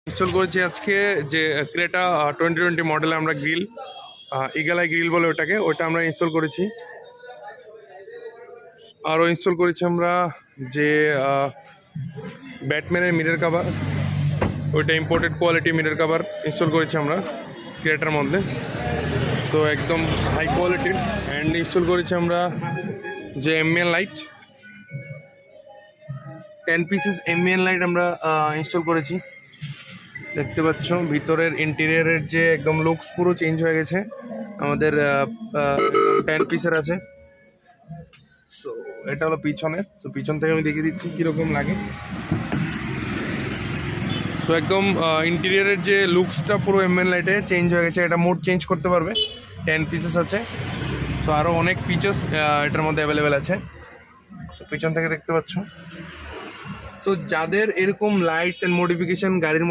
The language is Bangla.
ইনস্টল করেছি আজকে যে ক্রেটা 2020 মডেলে আমরা গ্রিল ইগল আই গ্রিল বলে ওটা আমরা ইনস্টল করেছি। আরও ইনস্টল করেছি আমরা যে ব্যাটম্যানের মিরর কাভার, ওইটা imported quality mirror cover install করেছি আমরা ক্রেটার মধ্যে। তো একদম হাই কোয়ালিটির। অ্যান্ড ইনস্টল করেছি আমরা যে MBN light, 10 pieces MBN light আমরা ইনস্টল করেছি। দেখতে পাচ্ছ ভিতরের ইন্টেরিয়ারের যে একদম লুকস পুরো চেঞ্জ হয়ে গেছে। আমাদের 10 পিসের আছে। সো এটা হলো পিছনের। তো পিছন থেকে আমি দেখিয়ে দিচ্ছি কীরকম লাগে। সো একদম ইন্টেরিয়ারের যে লুকসটা পুরো এমবিএন লাইটে চেঞ্জ হয়ে গেছে। এটা মোড চেঞ্জ করতে পারবে, 10 পিসেস আছে। সো আরও অনেক ফিচার্স এটার মধ্যে অ্যাভেলেবেল আছে। সো পিছন থেকে দেখতে পাচ্ছ। তো যাদের এরকম লাইটস অ্যান্ড মডিফিকেশন গাড়ির